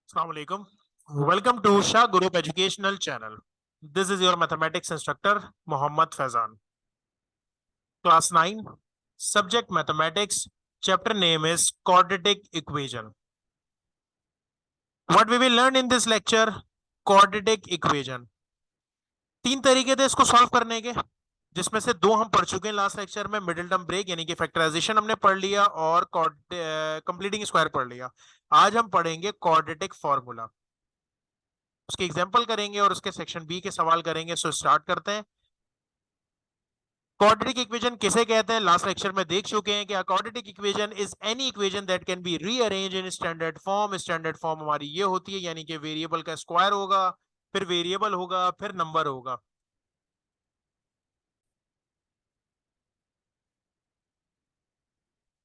Assalamu alaikum. Welcome to Shah Group Educational Channel. This is your mathematics instructor Muhammad Faizan. Class 9, subject mathematics, chapter name is quadratic equation. What we will learn in this lecture, quadratic equation. तीन तरीके थे इसको solve करने के, जिसमें से दो हम पढ़ चुके हैं लास्ट लेक्चर में। मिडिल टर्म ब्रेक यानी कि फैक्टराइजेशन हमने पढ़ लिया और कंप्लीटिंग स्क्वायर पढ़ लिया। आज हम पढ़ेंगे क्वाड्रेटिक फॉर्मूला, उसके एग्जांपल करेंगे और उसके सेक्शन बी के सवाल करेंगे। सो स्टार्ट करते हैं। क्वाड्रेटिक इक्वेशन किसे कहते हैं, लास्ट लेक्चर में देख चुके हैं कि quadratic equation is any equation that can be rearrange in standard form. Standard form हमारी ये होती है, यानी कि वेरिएबल का स्क्वायर होगा, फिर वेरिएबल होगा, फिर नंबर होगा।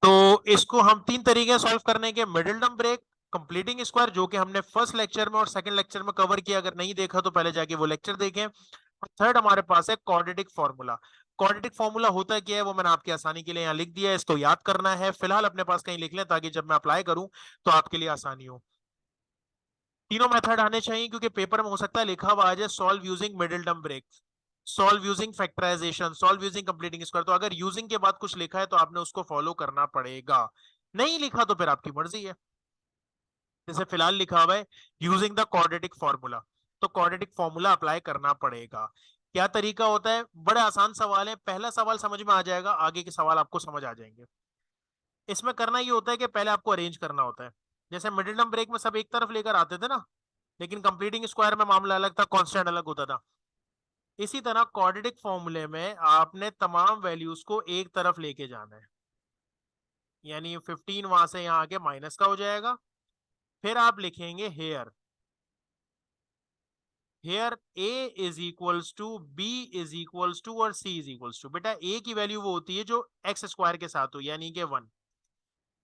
तो इसको हम तीन तरीके सॉल्व करने के, middle term break, completing square, जो कि हमने फर्स्ट लेक्चर में और सेकंड लेक्चर में कवर किया। अगर नहीं देखा तो पहले जाके वो लेक्चर देखें। और थर्ड हमारे पास है क्वाड्रेटिक फॉर्मूला। क्वाड्रेटिक फॉर्मूला होता क्या है वो मैंने आपकी आसानी के लिए यहाँ लिख दिया है, इसको याद करना है। फिलहाल अपने पास कहीं लिख लें ताकि जब मैं अप्लाई करूं तो आपके लिए आसानी हो। तीनों मेथड आने चाहिए क्योंकि पेपर में हो सकता है लिखा हुआ आ जाए solve using middle term break, solve using factorization, solve using completing square. तो अगर यूजिंग के बाद कुछ लिखा है तो आपने उसको फॉलो करना पड़ेगा, नहीं लिखा तो फिर आपकी मर्जी है। जैसे फिलहाल लिखा हुआ है यूजिंग द क्वाड्रेटिक फॉर्मूला, तो क्वाड्रेटिक फॉर्मूला अप्लाई करना पड़ेगा। क्या तरीका होता है, बड़े आसान सवाल है। पहला सवाल समझ में आ जाएगा, आगे के सवाल आपको समझ आ जाएंगे। इसमें करना ये होता है कि पहले आपको अरेंज करना होता है। जैसे मिडिल टर्म ब्रेक में सब एक तरफ लेकर आते थे ना, लेकिन कंप्लीटिंग स्क्वायर में मामला अलग था, कांस्टेंट अलग होता था। इसी तरह क्वाड्रेटिक फॉर्मूले में आपने तमाम वैल्यूज को एक तरफ लेके जाना है, यानी 15 वहां से यहाँ आके माइनस का हो जाएगा। फिर आप लिखेंगे here, here a is equals to, b is equals to और सी इज इक्वल्स टू। बेटा ए की वैल्यू वो होती है जो एक्स स्क्वायर के साथ हो, यानी कि 1।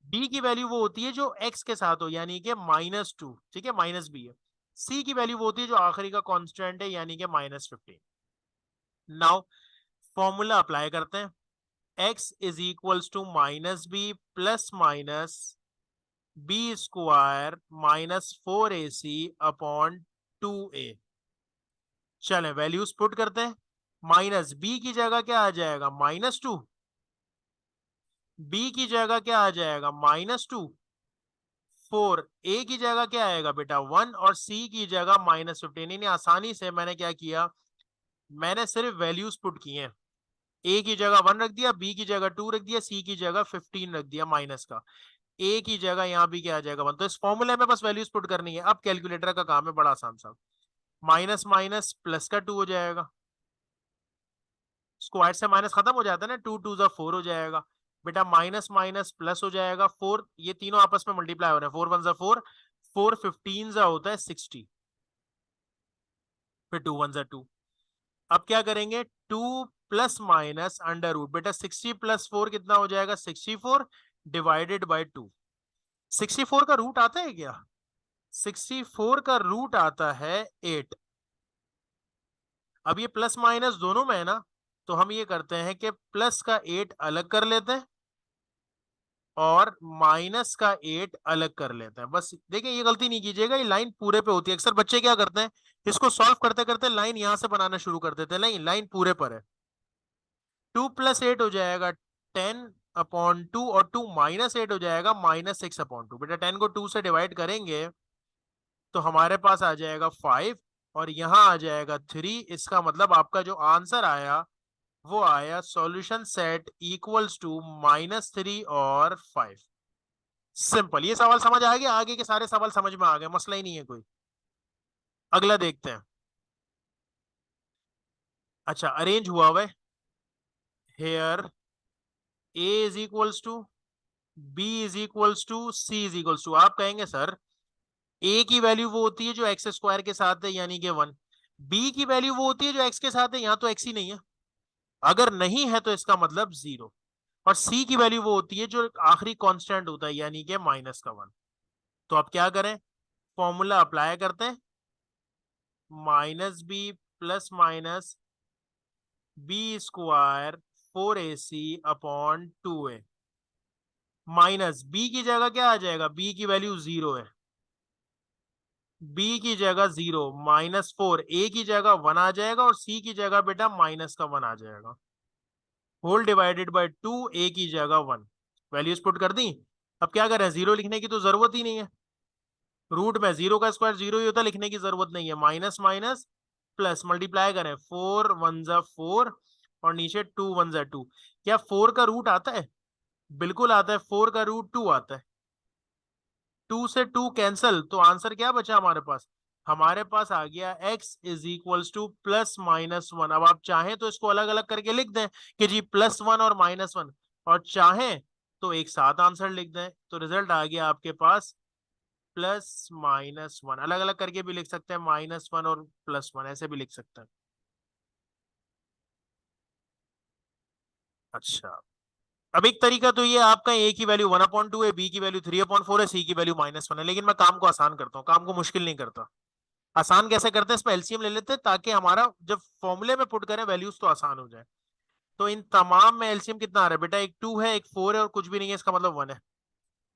बी की वैल्यू वो होती है जो एक्स के साथ हो, यानी कि -2। ठीक है, माइनस बी है। सी की वैल्यू वो होती है जो आखिरी का कांस्टेंट है, यानी कि -15। नाउ फॉर्मूला अप्लाई करते हैं। X is equals to -b plus minus b square -4ac upon 2a। चलें वैल्यूज पुट करते हैं। माइनस बी की जगह क्या आ जाएगा, -2। बी की जगह क्या आ जाएगा, -2। 4 ए की जगह क्या आएगा बेटा 1, और सी की जगह -15। नहीं, आसानी से मैंने क्या किया, मैंने सिर्फ वैल्यूज पुट की हैं। ए की जगह 1 रख दिया, बी की जगह 2 रख दिया, सी की जगह 15 रख दिया माइनस का। ए की जगह यहाँ भी क्या आ जाएगा 1। तो इस फॉर्मूले में बस वैल्यूज पुट करनी है। अब कैलकुलेटर का काम है, बड़ा आसान सा। माइनस माइनस प्लस का 2 हो जाएगा, स्क्वायर से माइनस खत्म हो जाता है ना, 2 2 4 हो जाएगा। बेटा माइनस माइनस प्लस हो जाएगा 4, ये तीनों आपस में मल्टीप्लाई हो रहे हैं। 4 1 4, 4 15 होता है 60, फिर 2 1 2। अब क्या करेंगे, 2 प्लस माइनस अंडर रूट। बेटा 60 प्लस 4 कितना हो जाएगा, 64 डिवाइडेड बाई 2। 64 का रूट आता है क्या, 64 का रूट आता है 8। अब ये प्लस माइनस दोनों में है ना, तो हम ये करते हैं कि प्लस का 8 अलग कर लेते हैं और माइनस का 8 अलग कर लेते हैं। बस देखिए, ये गलती नहीं कीजिएगा, ये लाइन पूरे पे होती है। अक्सर बच्चे क्या करते हैं, इसको सॉल्व करते करते लाइन यहां से बनाना शुरू कर देते हैं। नहीं, लाइन पूरे पर है। 2 प्लस 8 हो जाएगा 10/2, और 2 माइनस 8 हो जाएगा -6/2। बेटा 10 को 2 से डिवाइड करेंगे तो हमारे पास आ जाएगा 5, और यहां आ जाएगा 3। इसका मतलब आपका जो आंसर आया वो आया सॉल्यूशन सेट इक्वल्स टू -3 और 5। सिंपल, ये सवाल समझ आ गया, आगे के सारे सवाल समझ में आ गए, मसला ही नहीं है कोई। अगला देखते हैं। अच्छा, अरेंज हुआ हुआ है। Here a is equals to, b is equals to, c is equals to. आप कहेंगे सर ए की वैल्यू वो होती है जो एक्स स्क्वायर के साथ है, यानी कि 1। बी की वैल्यू वो होती है जो एक्स के साथ है, यहाँ तो एक्स ही नहीं है। अगर नहीं है तो इसका मतलब 0। और सी की वैल्यू वो होती है जो आखिरी कांस्टेंट होता है, यानी कि -1। तो अब क्या करें, फॉर्मूला अप्लाई करते हैं। -b plus minus b square 4ac upon 2a। Minus b की जगह क्या आ जाएगा, बी की वैल्यू 0 है, बी की जगह 0, -4, ए की जगह 1 आ जाएगा और सी की जगह बेटा माइनस का 1 आ जाएगा। होल डिवाइडेड बाय 2, ए की जगह 1। वैल्यूज पुट कर दी। अब क्या करें, 0 लिखने की तो जरूरत ही नहीं है। रूट में 0 का स्क्वायर 0 ही होता है, लिखने की जरूरत नहीं है। माइनस माइनस प्लस मल्टीप्लाई करें, 4 1 जा 4 और नीचे 2 1 जा 2। क्या 4 का रूट आता है? बिल्कुल आता है, 4 का रूट 2 आता है। 2 से 2 कैंसल, तो आंसर क्या बचा हमारे पास? हमारे पास आ गया x इज इक्वल्स टू +-1। अब आप चाहें तो इसको अलग अलग करके लिख दें कि जी +1 और -1, और चाहें तो एक साथ आंसर लिख दें। तो रिजल्ट आ गया आपके पास +-1। अलग अलग करके भी लिख सकते हैं, -1 और +1 ऐसे भी लिख सकते हैं। अच्छा, अब एक तरीका तो ये आपका ए की वैल्यू 1/2 है, बी की वैल्यू 3/4 है, सी की वैल्यू -1 है। लेकिन मैं काम को आसान करता हूँ, काम को मुश्किल नहीं करता। आसान कैसे करते हैं, इसमें एलसीएम ले लेते हैं ताकि हमारा जब फॉर्मूले में पुट करें वैल्यूज तो आसान हो जाए। तो इन तमाम में एलसीएम कितना आ रहा है बेटा? एक 2 है, एक 4 है और कुछ भी नहीं है, इसका मतलब 1 है।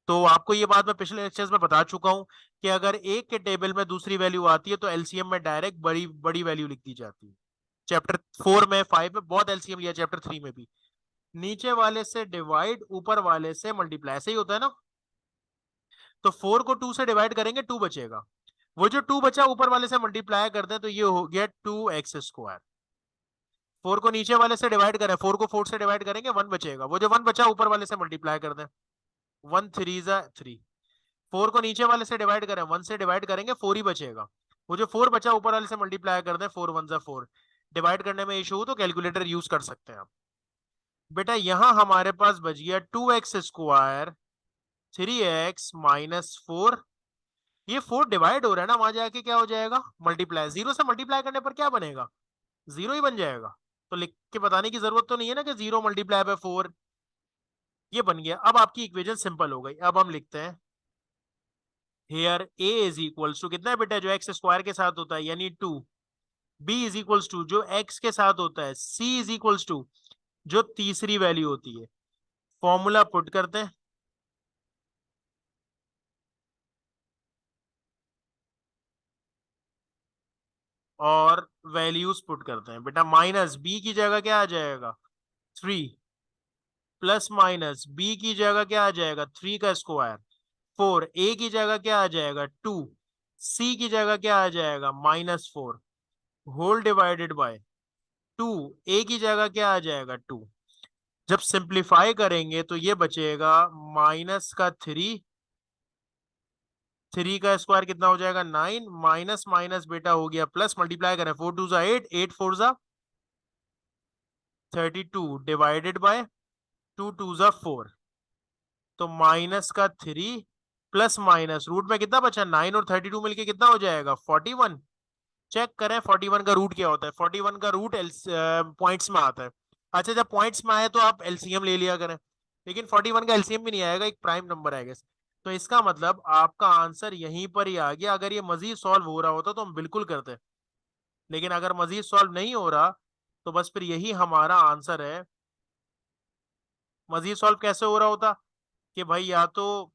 तो आपको ये बात मैं पिछले लेक्चर्स में बता चुका हूं कि अगर एक के टेबल में दूसरी वैल्यू आती है तो एलसीएम में डायरेक्ट बड़ी बड़ी वैल्यू लिख दी जाती है। चैप्टर 4 में, 5 में बहुत एलसीएम लिया, चैप्टर 3 में भी। नीचे वाले से डिवाइड, ऊपर वाले से मल्टीप्लाई, ऐसे ही होता है ना। तो 4 को 2 से डिवाइड करेंगे, 2 बचेगा। वो जो 2 बचा ऊपर वाले से मल्टीप्लाई कर दे तो ये हो गया 2x²। 4 को नीचे वाले से डिवाइड करें, 4 को 4 से डिवाइड करेंगे, 1 बचेगा। वो जो 1 बचा ऊपर वाले से मल्टीप्लाई कर दें, 1 3 जा 3। 4 को नीचे वाले से डिवाइड करें, 1 से डिवाइड करेंगे, 4 ही बचेगा। वो जो 4 बचा ऊपर वाले से मल्टीप्लाई कर दें, 4 1 जा 4। डिवाइड करने में इशू हो तो कैलकुलेटर यूज कर सकते हैं आप। बेटा यहां हमारे पास बच गया 2x², 3x-4। ये 4 डिवाइड हो रहा है ना, वहां जाके क्या हो जाएगा? मल्टीप्लाई। 0 से मल्टीप्लाई करने पर क्या बनेगा? 0 ही बन जाएगा। तो लिख के बताने की जरूरत तो नहीं है ना कि 0 मल्टीप्लाई बाय 4। ये बन गया। अब आपकी इक्वेशन सिंपल हो गई। अब हम लिखते हैं here a is equals to कितना है बेटा? जो x² के साथ होता है यानी 2। b इज इक्वल्स टू जो x के साथ होता है, c इज इक्वल्स टू जो तीसरी वैल्यू होती है। फॉर्मूला पुट करते हैं और वैल्यूज पुट करते हैं। बेटा माइनस b की जगह क्या आ जाएगा? 3, प्लस माइनस b की जगह क्या आ जाएगा? 3 का स्क्वायर। 4, a की जगह क्या आ जाएगा? 2, c की जगह क्या आ जाएगा? -4, होल डिवाइडेड बाय 2, a की जगह क्या आ जाएगा? 2। जब सिंप्लीफाई करेंगे तो ये बचेगा माइनस का 3। 3 का स्क्वायर कितना हो जाएगा? 9, माइनस माइनस बेटा हो गया प्लस। मल्टीप्लाई करें, 4 2 जा 8, 8 4 जा 32 डिवाइडेड बाय 2 2 जा 4। तो माइनस का 3 प्लस माइनस रूट में कितना बचा? 9 और 32 मिलके कितना हो जाएगा? 41। चेक करें 41 का रूट क्या होता है। 41 का रूट पॉइंट्स में आता है। अच्छा, जब पॉइंट्स में आए तो आप एलसीएम ले लिया करें, लेकिन 41 का एलसीएम भी नहीं आएगा, एक प्राइम नंबर आएगा। तो इसका मतलब आपका आंसर यहीं पर ही आ गया। अगर ये मजीद सॉल्व हो रहा होता तो हम बिल्कुल करते, लेकिन अगर मजीद सॉल्व नहीं हो रहा तो बस फिर यही हमारा आंसर है। मजीद सॉल्व कैसे हो रहा होता कि भाई या तो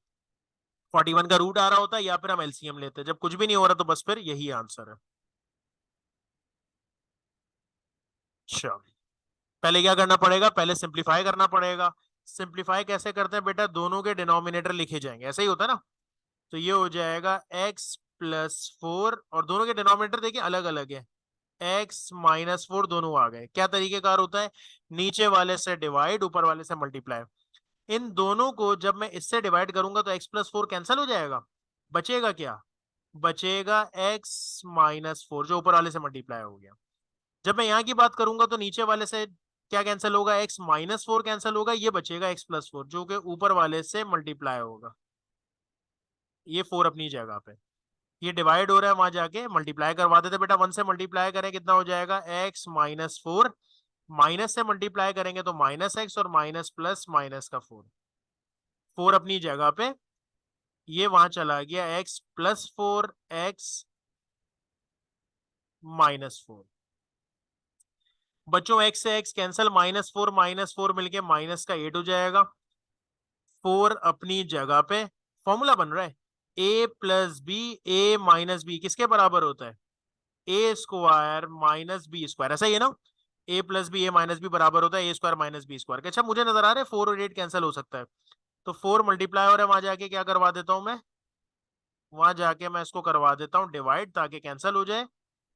41 का रूट आ रहा होता या फिर हम एलसीएम लेते। जब कुछ भी नहीं हो रहा तो बस फिर यही आंसर है। अच्छा, पहले क्या करना पड़ेगा? पहले सिंप्लीफाई करना पड़ेगा। सिंप्लीफाई कैसे करते हैं बेटा? दोनों के डिनोमिनेटर लिखे जाएंगे, ऐसे ही होता है ना। तो ये हो जाएगा x+4 और दोनों के डिनोमिनेटर देखिए अलग अलग है। x-4 दोनों आ गए। क्या तरीकेकार होता है? नीचे वाले से डिवाइड, ऊपर वाले से मल्टीप्लाई। इन दोनों को जब मैं इससे डिवाइड करूंगा तो x+4 कैंसिल हो जाएगा। बचेगा क्या? बचेगा x-4 जो ऊपर वाले से मल्टीप्लाई हो गया। जब मैं यहाँ की बात करूंगा तो नीचे वाले से क्या कैंसिल होगा? x-4 कैंसिल होगा। ये बचेगा x+4 जो कि ऊपर वाले से मल्टीप्लाई होगा। ये 4 अपनी जगह पे। ये डिवाइड हो रहा है, वहां जाके मल्टीप्लाई करवा देते बेटा। 1 से मल्टीप्लाई करें कितना हो जाएगा? x-4। माइनस से मल्टीप्लाई करेंगे तो -x और माइनस प्लस माइनस का 4। 4 अपनी जगह पे, ये वहां चला गया x+4 x-4। बच्चों x से x कैंसिल, -4 मिलके माइनस का 8 हो जाएगा। 4 अपनी जगह पे। फॉर्मूला बन रहा है। ए प्लस बी, ए माइनस बी किसके बराबर होता है? ए स्क्वायर माइनस बी स्क्वायर, ऐसा ही है ना? ए प्लस बी, ए माइनस बी बराबर होता है ए स्क्वायर माइनस बी स्क्वायर। अच्छा मुझे नजर आ रहा है 4 और 8 कैंसिल हो सकता है, तो 4 मल्टीप्लाई और है, वहां जाके क्या करवा देता हूं मैं, वहां जाके मैं इसको करवा देता हूँ डिवाइड, ताकि कैंसिल हो जाए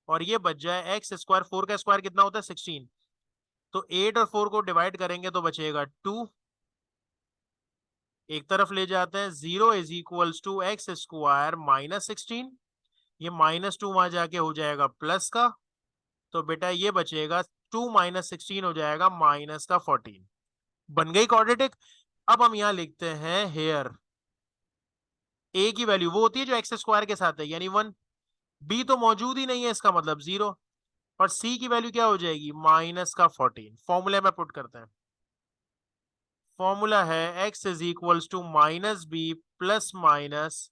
और ये बच जाए एक्स स्क्वायर। 4 का स्क्वायर कितना होता है? 16। तो 8 और 4 को डिवाइड करेंगे तो बचेगा 2, एक तरफ ले जाते हैं। 0 is equals to x square minus 16, ये -2 वहां जाके हो जाएगा प्लस का, तो बेटा ये बचेगा 2 माइनस 16 हो जाएगा माइनस का 14। बन गई क्वाड्रेटिक। अब हम यहाँ लिखते हैं हेयर ए की वैल्यू वो होती है जो एक्स स्क्वायर के साथ है यानी 1, बी तो मौजूद ही नहीं है इसका मतलब 0, और सी की वैल्यू क्या हो जाएगी? माइनस का 14। फॉर्मूले में पुट करते हैं, फॉर्मूला है x is equals to minus b plus minus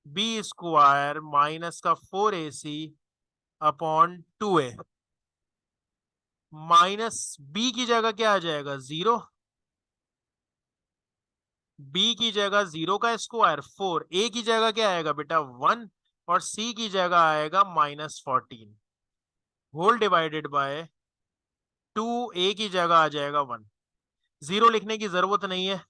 b square minus का 4ac upon 2a। Minus b की जगह क्या आ जाएगा? 0, बी की जगह 0 का स्क्वायर 4, ए की जगह क्या आएगा बेटा 1, और सी की जगह आएगा -14 होल डिवाइडेड बाय 2, ए की जगह आ जाएगा 1। 0 लिखने की जरूरत नहीं है,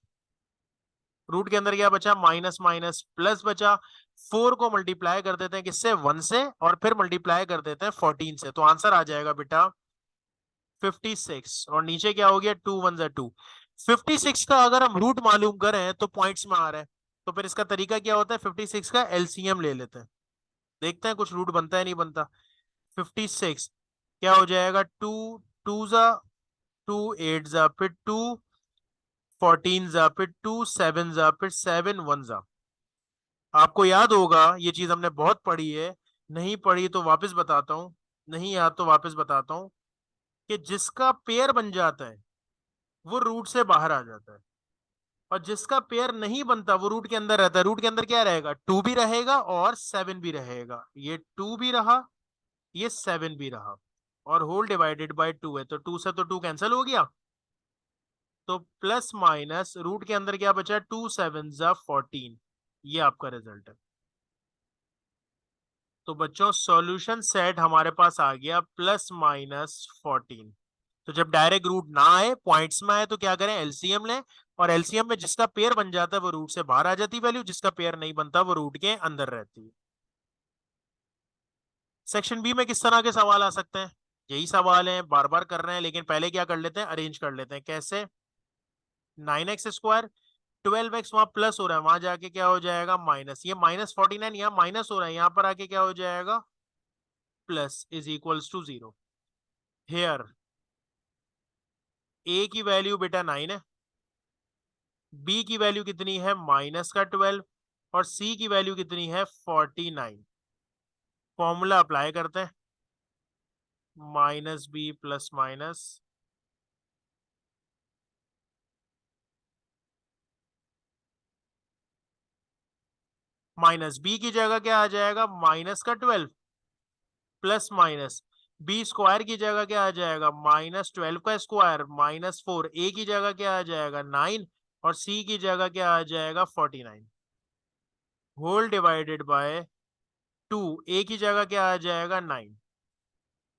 रूट के अंदर क्या बचा? माइनस माइनस प्लस बचा। 4 को मल्टीप्लाई कर देते हैं किससे? 1 से, और फिर मल्टीप्लाई कर देते हैं 14 से, तो आंसर आ जाएगा बेटा 56। और नीचे क्या हो गया? 2 1 2। 56 का अगर हम रूट मालूम करें तो पॉइंट्स में आ रहा है, तो फिर इसका तरीका क्या होता है? 56 का एलसीएम ले लेते हैं, देखते हैं कुछ रूट बनता है नहीं बनता। 56 क्या हो जाएगा? 2 2 जा 2 8 जा, फिर 2 14 जा, फिर 2 7 जा, फिर 7 1 जा। आपको याद होगा ये चीज हमने बहुत पढ़ी है, नहीं पढ़ी तो वापस बताता हूँ, नहीं याद तो वापस बताता हूँ, कि जिसका पेयर बन जाता है वो रूट से बाहर आ जाता है, और जिसका पेयर नहीं बनता वो रूट के अंदर रहता है। रूट के अंदर क्या रहेगा? 2 भी रहेगा और 7 भी रहेगा, ये 2 भी रहा, ये 7 भी रहा, और होल डिवाइडेड बाय 2 है, तो 2 से तो 2 कैंसिल हो गया, तो प्लस माइनस रूट के अंदर क्या बचा? 2 7 जा 14, ये आपका रिजल्ट है। तो बच्चों सॉल्यूशन सेट हमारे पास आ गया +-14। तो जब डायरेक्ट रूट ना आए, पॉइंट्स में आए, तो क्या करें? एलसीएम लें, और एलसीएम में जिसका पेयर बन जाता है वो रूट से बाहर आ जाती वैल्यू, जिसका पेयर नहीं बनता वो रूट के अंदर रहती है। सेक्शन बी में किस तरह के सवाल आ सकते हैं? यही सवाल है, बार बार कर रहे हैं, लेकिन पहले क्या कर लेते हैं? अरेंज कर लेते हैं। कैसे? 9x स्क्वायर, 12x वहां प्लस हो रहा है, वहां जाके क्या हो जाएगा? माइनस। ये -49 यहाँ माइनस हो रहा है, यहाँ पर आके क्या हो जाएगा? Plus is equals to 0। Here a की वैल्यू बेटा 9 है, बी की वैल्यू कितनी है? -12, और सी की वैल्यू कितनी है? 49। फॉर्मूला अप्लाई करते हैं, minus b plus minus minus b की जगह क्या आ जाएगा? -12 प्लस माइनस बी स्क्वायर की जगह क्या आ जाएगा? -12 का स्क्वायर -4, ए की जगह क्या आ जाएगा? 9, और सी की जगह क्या आ जाएगा? 49 होल डिवाइडेड बाय 2, ए की जगह क्या आ जाएगा? 9।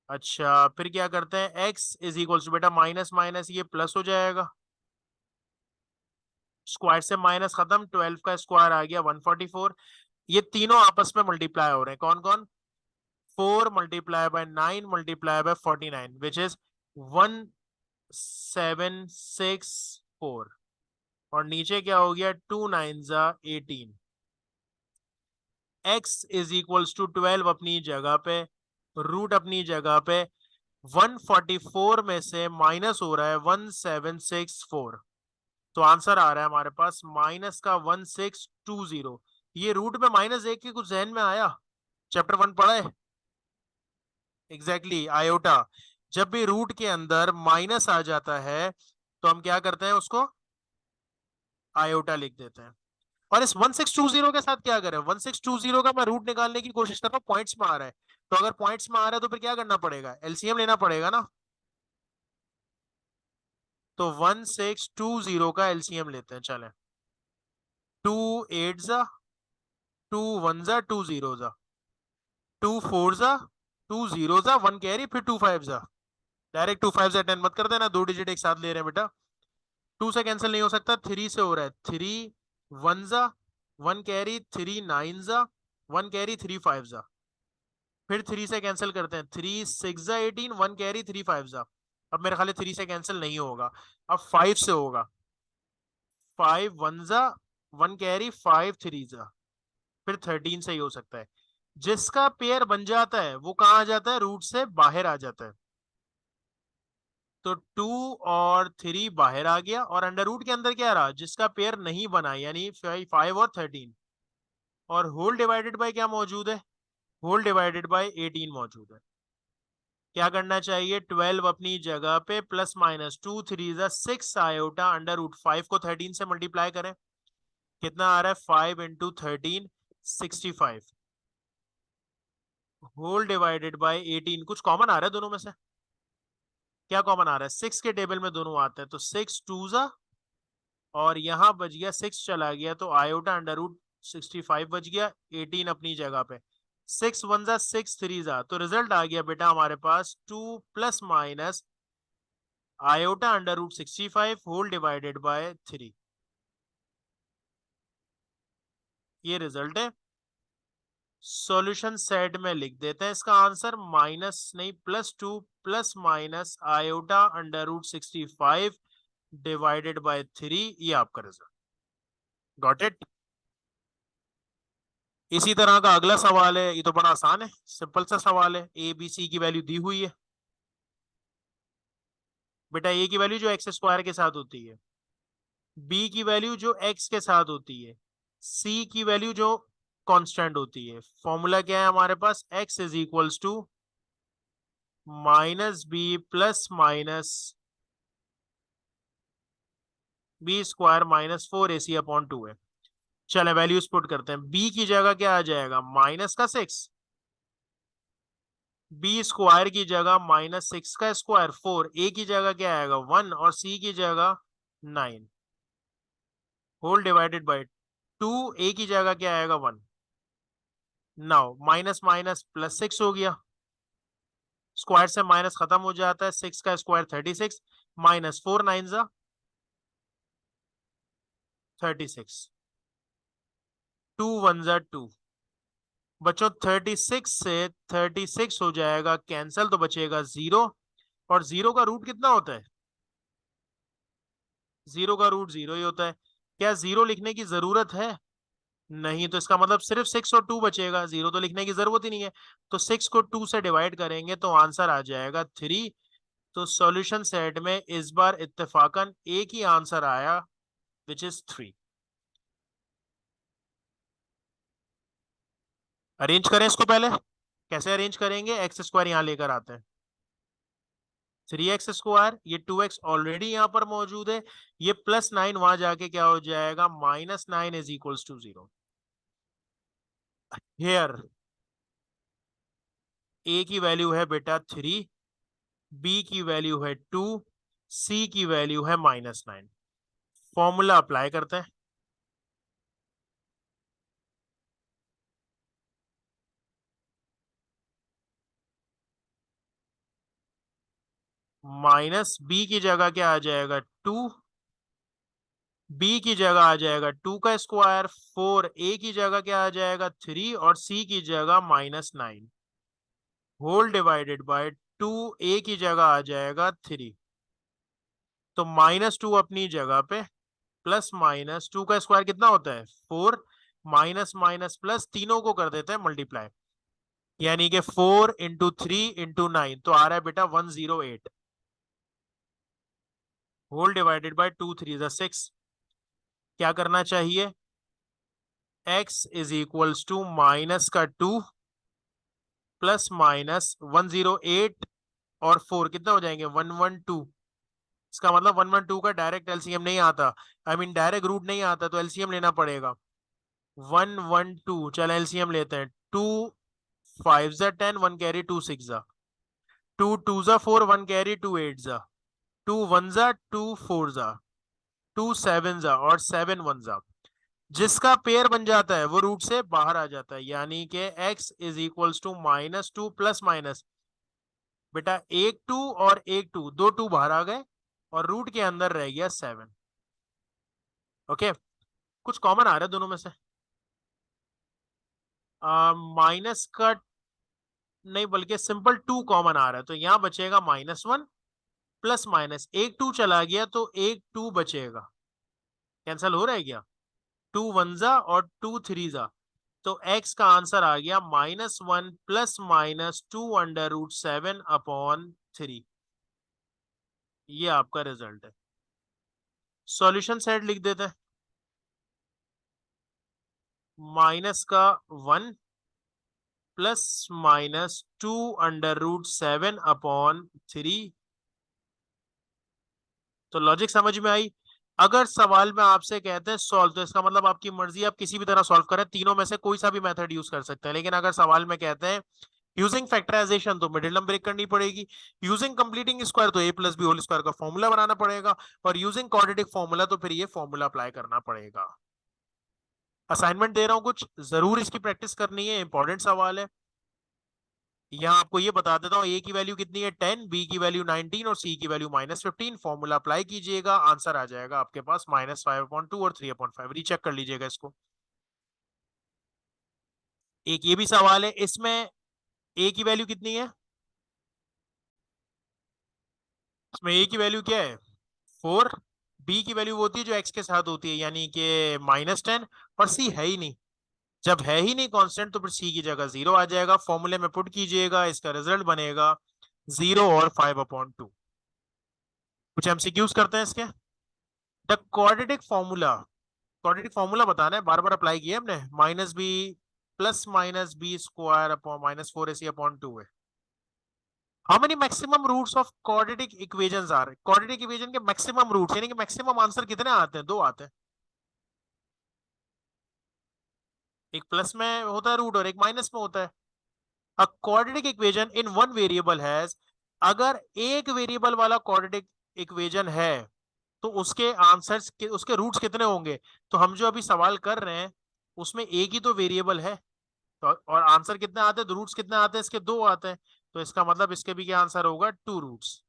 अच्छा फिर क्या करते हैं? x इज इक्वल टू बेटा माइनस माइनस ये प्लस हो जाएगा, स्क्वायर से माइनस खत्म, 12 का स्क्वायर आ गया 144। ये तीनों आपस में मल्टीप्लाई हो रहे हैं, कौन कौन? 4 multiply by 9 multiply by 49 which is 1764, और नीचे क्या हो गया? 2 9 जा 18। x इज इक्वल्स टू 12 अपनी जगह पे, रूट अपनी जगह पे, 144 में से माइनस हो रहा है 1764, तो आंसर आ रहा है हमारे पास माइनस का 1620। ये रूट में -1 की कुछ जहन में आया? चैप्टर 1 पढ़ा है? Exactly iota. जब भी रूट के अंदर माइनस आ जाता है तो हम क्या करते हैं? उसको आयोटा लिख देते हैं। और इस 1620 के साथ क्या करें? 1620 का मैं रूट निकालने की कोशिश कर रहा हूँ, पॉइंट्स में आ रहा है, तो अगर पॉइंट्स में आ रहा है तो फिर क्या करना पड़ेगा? एलसीएम लेना पड़ेगा ना। तो 1620 का एलसीएम लेते हैं, चले। 2 8 जा 2 1 जा 2 0 जा 2 4 जा 2 0 जा 1 कैरी फिर 2 5 जा। डायरेक्ट 2 5 जा 10 मत कर देना, दो डिजिट एक साथ ले रहे हैं बेटा। 2 से कैंसिल नहीं हो सकता, 3 से हो रहा है। 3 1 जा 1 कैरी 3 9 जा 1 कैरी 3 5 जा। फिर 3 से कैंसिल करते हैं, 3 6 जा 18 1 कैरी 3 5 जा। अब मेरे ख्याल 3 से कैंसिल नहीं होगा, अब 5 से होगा। 5 1 जा 1 कैरी 5 3 जा। फिर 13 से ही हो सकता है। जिसका पेयर बन जाता है वो कहाँ आ जाता है, रूट से बाहर आ जाता है। तो 2 और 3 बाहर आ गया, और अंडर रूट के अंदर क्या रहा, जिसका पेयर नहीं बना, यानी 5 और 13। और होल डिवाइडेड बाय क्या मौजूद है, होल डिवाइडेड बाय 18 मौजूद है। क्या करना चाहिए, 12 अपनी जगह पे plus minus 2 3 6 iota under root 5 को 13 से मल्टीप्लाई करें, कितना आ रहा है 5 इंटू 13 65। होल डिवाइडेड बाय 18, कुछ कॉमन आ रहा है दोनों में से, क्या कॉमन आ रहा है, 6 के टेबल में दोनों आते हैं, तो 6 2 जा, और यहां बच गया 6 चला गया तो आयोटा अंडर रूट 65 बच गया, 18 अपनी जगह पे। 6 1 जा 6 3 जा, तो रिजल्ट आ गया बेटा हमारे पास 2 plus minus iota under root 65 whole divided by 3। ये रिजल्ट है। सॉल्यूशन सेट में लिख देते हैं इसका आंसर, माइनस नहीं plus 2 plus minus iota under root 65 divided by 3, ये आपका रिजल्ट। Got it. इसी तरह का अगला सवाल है, ये तो बड़ा आसान है, सिंपल सा सवाल है। ए बी सी की वैल्यू दी हुई है बेटा, ए की वैल्यू जो एक्स स्क्वायर के साथ होती है, बी की वैल्यू जो एक्स के साथ होती है, सी की वैल्यू जो कांस्टेंट होती है। फॉर्मूला क्या है हमारे पास, x is equals to minus b plus minus b square minus 4ac upon 2 है। चले वैल्यूज पुट करते हैं, बी की जगह क्या आ जाएगा, माइनस का 6, बी स्क्वायर की जगह माइनस 6 का स्क्वायर 4, ए की जगह क्या आएगा 1, और सी की जगह 9 होल डिवाइडेड बाय 2, ए की जगह क्या आएगा 1। नाउ माइनस माइनस प्लस 6 हो गया, स्क्वायर से माइनस खत्म हो जाता है, 6 का स्क्वायर 36 माइनस 4 9 जा 36, 2 1 जा 2। बच्चों 36 से 36 हो जाएगा कैंसल, तो बचेगा 0, और 0 का रूट कितना होता है, 0 का रूट 0 ही होता है। क्या 0 लिखने की जरूरत है, नहीं, तो इसका मतलब सिर्फ 6 और 2 बचेगा, 0 तो लिखने की जरूरत ही नहीं है। तो 6 को 2 से डिवाइड करेंगे तो आंसर आ जाएगा 3। तो सॉल्यूशन सेट में इस बार इत्तेफाकन एक ही आंसर आया, विच इज 3। अरेंज करें इसको पहले, कैसे अरेंज करेंगे, एक्स स्क्वायर यहां लेकर आते हैं, 3x स्क्वायर, ये 2x ऑलरेडी यहां पर मौजूद है, ये प्लस 9 वहां जाके क्या हो जाएगा, minus 9 is equals to 0। Here a की वैल्यू है बेटा 3, b की वैल्यू है 2, c की वैल्यू है -9। फॉर्मूला अप्लाई करते हैं, माइनस b की जगह क्या आ जाएगा 2, b की जगह आ जाएगा 2 का स्क्वायर 4, a की जगह क्या आ जाएगा 3, और c की जगह -9 होल डिवाइडेड बाय 2, a की जगह आ जाएगा 3। तो -2 अपनी जगह पे, प्लस माइनस 2 का स्क्वायर कितना होता है 4, माइनस माइनस प्लस, तीनों को कर देते हैं मल्टीप्लाई, यानी कि 4 इंटू 3 इंटू 9, तो आ रहा है बेटा 108 होल डिवाइडेड बाय 2 3 6। क्या करना चाहिए, x is equals to minus का 2 प्लस माइनस 108, और 4 कितना हो जाएंगे 112। इसका मतलब 112 का डायरेक्ट एलसीएम नहीं आता, आई मीन डायरेक्ट रूट नहीं आता, तो एलसीएम लेना पड़ेगा। 112, चल एलसीएम लेते हैं, 2 5 जा 10 1 कैरी 2 6 जा, 2 2 जा 4 1 कैरी 2 8 जा, 2 1 जा 2 4 जा, 2 7 जा, और 7 1 जा। जिसका पेयर बन जाता है वो रूट से बाहर आ जाता है, यानी कि x is equals to -2 plus minus, बेटा एक 2 और एक 2, दो 2 बाहर आ गए और रूट के अंदर रह गया 7। ओके, कुछ कॉमन आ रहा है दोनों में से? माइनस का नहीं, बल्कि सिंपल 2 कॉमन आ रहा है, तो यहां बचेगा -1 प्लस माइनस, एक 2 चला गया तो एक 2 बचेगा, कैंसिल हो रहा है क्या? 2 1 जा और 2 3 जा, तो x का आंसर आ गया -1 प्लस -2√7/3। ये आपका रिजल्ट है। सॉल्यूशन सेट लिख देते हैं। माइनस का 1 प्लस -2√7/3। तो लॉजिक समझ में आई? अगर सवाल में आपसे कहते हैं सॉल्व, तो इसका मतलब आपकी मर्जी, आप किसी भी तरह सॉल्व करें, तीनों में से कोई सा भी मेथड यूज कर सकते हैं। लेकिन अगर सवाल में कहते हैं यूजिंग फैक्टराइजेशन, तो मिडिल नंबर ब्रेक करनी पड़ेगी। यूजिंग कंप्लीटिंग स्क्वायर, तो a plus b whole square का फॉर्मूला बनाना पड़ेगा। और यूजिंग क्वाड्रेटिक फॉर्मूला, तो फिर ये फॉर्मूला अप्लाई करना पड़ेगा। असाइनमेंट दे रहा हूं कुछ, जरूर इसकी प्रैक्टिस करनी है, इंपॉर्टेंट सवाल है। यहाँ आपको ये बता देता हूँ, a की वैल्यू कितनी है 10, b की वैल्यू 19 और c की वैल्यू -15। फॉर्मूला अप्लाई कीजिएगा, आंसर आ जाएगा आपके पास -5/2 और 3/5। रीचेक कर लीजिएगा इसको। एक ये भी सवाल है, इसमें a की वैल्यू कितनी है? इसमें a की वैल्यू क्या है? 4। b की वैल्यू होती है जो x के साथ होती है, यानी कि -10। और c है ही नहीं, जब है ही नहीं कांस्टेंट, तो फिर c की जगह 0 आ जाएगा। फॉर्मूले में पुट कीजिएगा, इसका रिजल्ट बनेगा 0 और 5/2। कुछ एमसीक्यूज करते हैं इसके। The quadratic formula, quadratic formula बताना है, बार बार अप्लाई किया हमने। -b plus -b² upon -4ac/2 है। How many maximum roots of quadratic equations are? Quadratic equation के मैक्सिमम रूट्स, यानी कि मैक्सिमम आंसर कितने आते हैं? दो आते हैं। एक प्लस में होता है रूट और एक माइनस में होता है। A quadratic equation in one variable has, अगर एक वेरिएबल वाला क्वाड्रेटिक इक्वेशन है तो उसके आंसर्स के, उसके रूट्स कितने होंगे? तो हम जो अभी सवाल कर रहे हैं उसमें एक ही तो वेरिएबल है, तो और आंसर कितने आते हैं, रूट्स कितने आते हैं इसके? दो आते हैं। तो इसका मतलब इसके भी क्या आंसर होगा? 2 roots.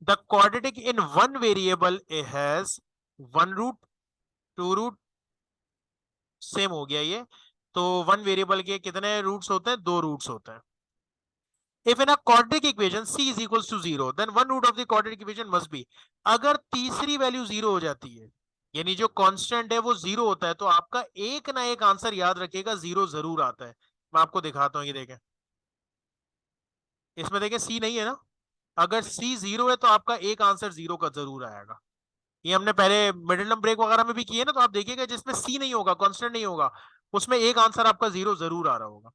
The quadratic in one variable has 1 root, 2 root, same हो गया ये। तो वन वेरिएबल के कितने रूट्स होते हैं? 2 रूट्स होते हैं। If in a quadratic equation c is equals to 0, then one root of the quadratic equation must be, अगर तीसरी वैल्यू 0 हो जाती है, यानी जो कांस्टेंट है वो 0 होता है, तो आपका एक ना एक आंसर याद रखिएगा 0 जरूर आता है। मैं आपको दिखाता हूँ, ये देखें, इसमें देखें c नहीं है ना, अगर c 0 है तो आपका एक आंसर 0 का जरूर आएगा। ये हमने पहले मिडिल नंबर ब्रेक वगैरह में भी किए ना, तो आप देखिएगा जिसमें c नहीं होगा, कांस्टेंट नहीं होगा, उसमें एक आंसर आपका 0 जरूर आ रहा होगा।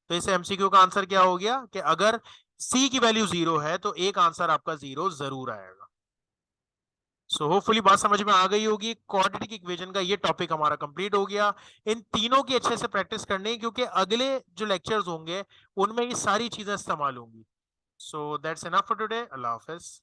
तो इस एमसीक्यू का आंसर क्या हो गया कि अगर c की वैल्यू 0 है तो एक आंसर आपका 0 जरूर आएगा। सो होपफुली बात समझ में आ गई होगी। क्वाड्रेटिक इक्वेशन का ये टॉपिक हमारा कंप्लीट हो गया। इन तीनों की अच्छे से प्रैक्टिस करनी है, क्योंकि अगले जो लेक्चर्स होंगे उनमें ये सारी चीजें इस्तेमाल होंगी। So that's enough for today. Allah Hafiz.